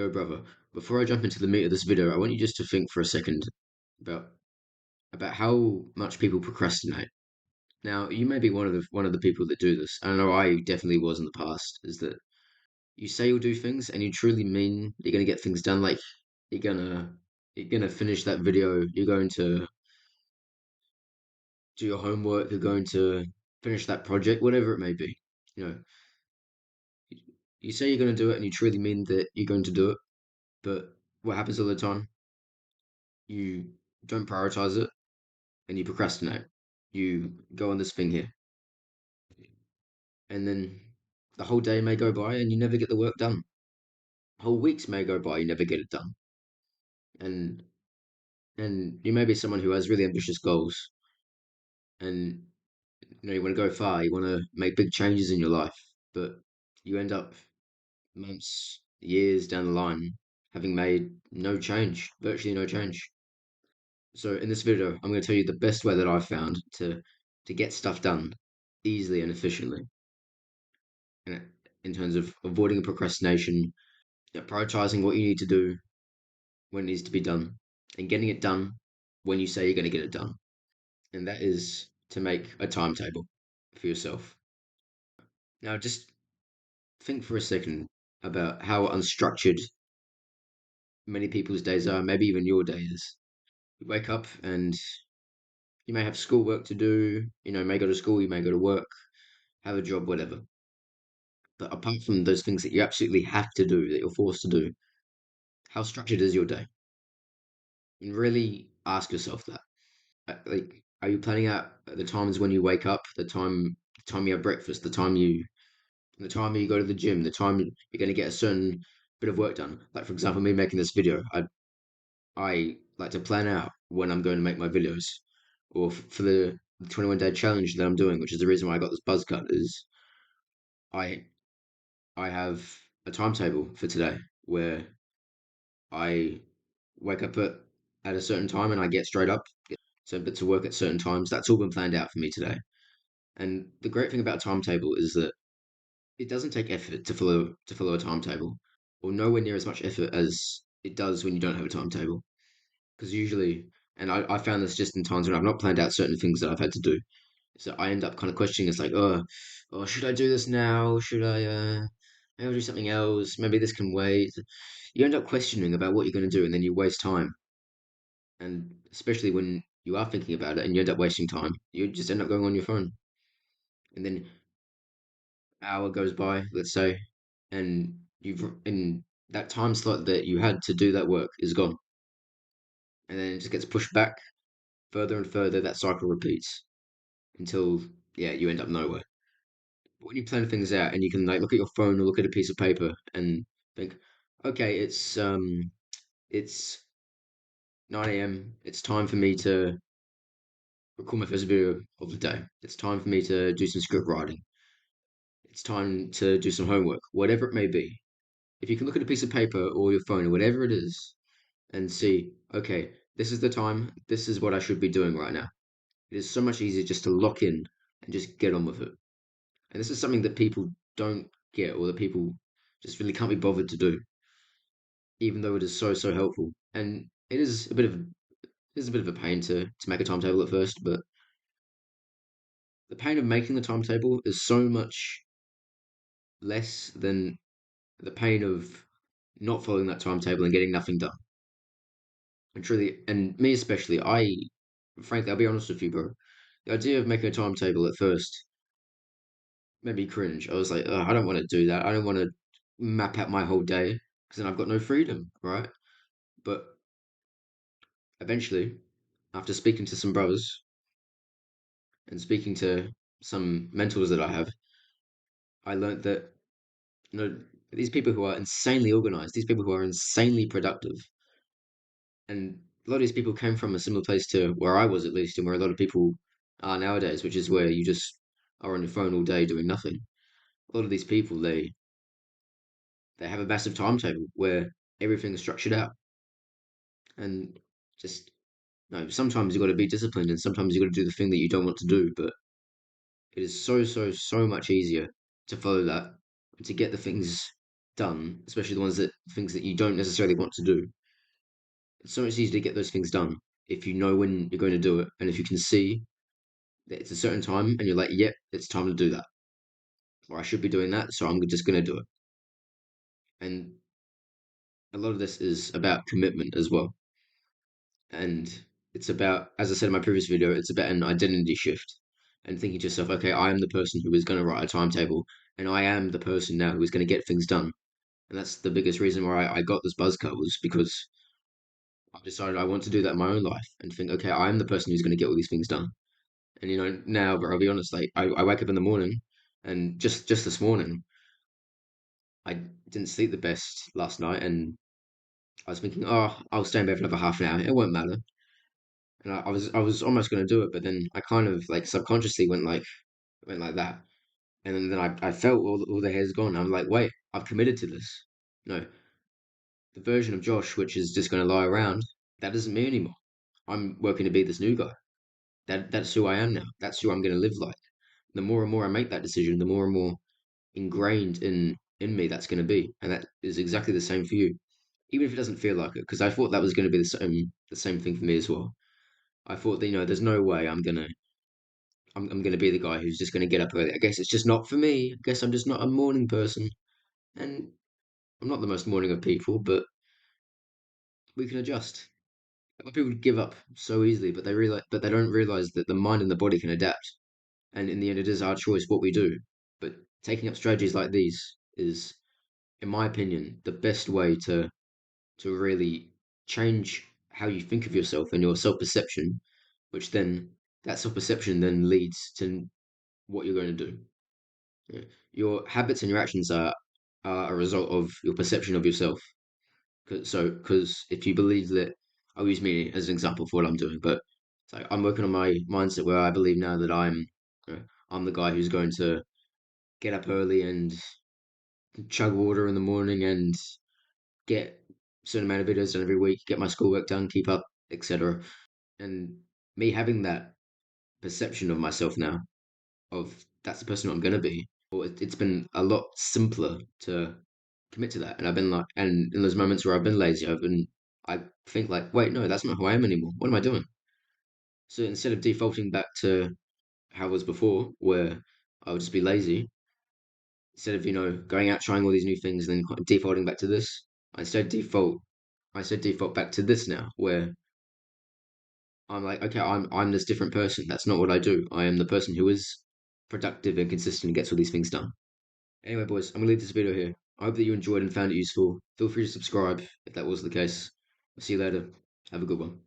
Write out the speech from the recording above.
Yo, brother, before I jump into the meat of this video, I want you just to think for a second about about how much people procrastinate. Now, you may be one of the people that do this. I know I definitely was in the past, is that you say you'll do things and you truly mean you're gonna get things done, like you're gonna you're gonna finish that video, you're going to do your homework, you're going to finish that project, whatever it may be. You know, you say you're gonna do it and you truly mean that you're going to do it, but what happens all the time? You don't prioritize it and you procrastinate. You go on this thing here, and then the whole day may go by and you never get the work done. Whole weeks may go by, you never get it done. And you may be someone who has really ambitious goals, and you want to go far, you want to make big changes in your life, but you end up months, years down the line having made no change, virtually no change. So in this video, I'm going to tell you the best way that I've found to get stuff done easily and efficiently, and in terms of avoiding procrastination, prioritizing what you need to do when it needs to be done, and getting it done when you say you're going to get it done. And that is to make a timetable for yourself. Now, just think for a second about how unstructured many people's days are, maybe even your day is. You wake up and you may have schoolwork to do, you may go to school, you may go to work, have a job, whatever. But apart from those things that you absolutely have to do, that you're forced to do, how structured is your day? And really ask yourself that. Like, are you planning out the times when you wake up, the time you have breakfast, the time you go to the gym, the time you're going to get a certain bit of work done? Like, for example, me making this video, I like to plan out when I'm going to make my videos, or for the 21-day challenge that I'm doing, which is the reason why I got this buzz cut. Is I I have a timetable for today where I wake up at a certain time and I get straight up, but to work at certain times. That's all been planned out for me today. And the great thing about a timetable is that it doesn't take effort to follow a timetable, or nowhere near as much effort as it does when you don't have a timetable. Because usually, and I found this just in times when I've not planned out certain things that I've had to do, so I end up kind of questioning. It's like, oh, should I do this now? Should I maybe I'll do something else? Maybe this can wait. You end up questioning about what you're going to do, and then you waste time. And especially when you are thinking about it and you end up wasting time, you just end up going on your phone, and then hour goes by, let's say, and that time slot that you had to do that work is gone, and then it just gets pushed back further and further. That cycle repeats until yeah, you end up nowhere. But when you plan things out and you can like look at your phone or look at a piece of paper and think, okay, it's 9 a.m. It's time for me to record my first video of the day. It's time for me to do some script writing. It's time to do some homework, whatever it may be. If you can look at a piece of paper or your phone or whatever it is and see, okay, this is the time, this is what I should be doing right now. It is so much easier just to lock in and just get on with it. And this is something that people don't get, or that people just really can't be bothered to do, even though it is so, so helpful. And it is a bit of a pain to make a timetable at first, but the pain of making the timetable is so much less than the pain of not following that timetable and getting nothing done. And truly, and me especially, frankly, I'll be honest with you, bro. The idea of making a timetable at first made me cringe. I was like, "Ugh, I don't want to do that. I don't want to map out my whole day because then I've got no freedom, right?" But eventually, after speaking to some brothers and speaking to some mentors that I have, I learned that these people who are insanely organized, these people who are insanely productive, and a lot of these people came from a similar place to where I was, at least, and where a lot of people are nowadays, which is where you just are on your phone all day doing nothing. A lot of these people, they have a massive timetable where everything is structured out, and just no. Sometimes you got to be disciplined, and sometimes you got to do the thing that you don't want to do. But it is so so so much easier to follow that and to get the things done, especially the ones that things that you don't necessarily want to do, it's so much easier to get those things done if you know when you're going to do it, and if you can see that it's a certain time, and you're like, "Yep, it's time to do that," or "I should be doing that, so I'm just going to do it." And a lot of this is about commitment as well, and it's about, as I said in my previous video, it's about an identity shift and thinking to yourself, "Okay, I am the person who is going to write a timetable, and I am the person now who is going to get things done." And that's the biggest reason why I got this buzz cut, was because I've decided I want to do that in my own life and think, okay, I'm the person who's going to get all these things done. And now, but I'll be honest, like I wake up in the morning, and just this morning, I didn't sleep the best last night, and I was thinking, oh, I'll stay in bed for another half an hour. It won't matter. And I was almost going to do it, but then I kind of like subconsciously went like that, and then I felt all the hairs gone. I'm like, wait, I've committed to this. No, the version of Josh which is just going to lie around, that isn't me anymore. I'm working to be this new guy. That's who I am now. That's who I'm going to live like. The more and more I make that decision, the more and more ingrained in me that's going to be, and that is exactly the same for you, even if it doesn't feel like it. Because I thought that was going to be the same thing for me as well. I thought that there's no way I'm gonna be the guy who's just gonna get up early. I guess it's just not for me. I guess I'm just not a morning person, and I'm not the most morning of people, but we can adjust. A lot of people give up so easily, but they don't realize that the mind and the body can adapt. And in the end, it is our choice what we do. But taking up strategies like these is, in my opinion, the best way to really change how you think of yourself and your self-perception, which then that self-perception then leads to what you're going to do. Yeah. Your habits and your actions are a result of your perception of yourself. Because if you believe that, I'll use me as an example for what I'm doing, but so I'm working on my mindset where I believe now that I'm the guy who's going to get up early and chug water in the morning and get a certain amount of videos done every week, get my schoolwork done, keep up, etc. And me having that perception of myself now, of that's the person I'm going to be, or it's been a lot simpler to commit to that. And I've been like, and in those moments where I've been lazy, I think like, wait, no, that's not who I am anymore. What am I doing? So instead of defaulting back to how I was before, where I would just be lazy, instead of going out trying all these new things and then defaulting back to this, I instead default I said default back to this now, where I'm like, okay, I'm this different person. That's not what I do. I am the person who is productive and consistent and gets all these things done. Anyway, boys, I'm gonna leave this video here. I hope that you enjoyed and found it useful. Feel free to subscribe if that was the case. I'll see you later. Have a good one.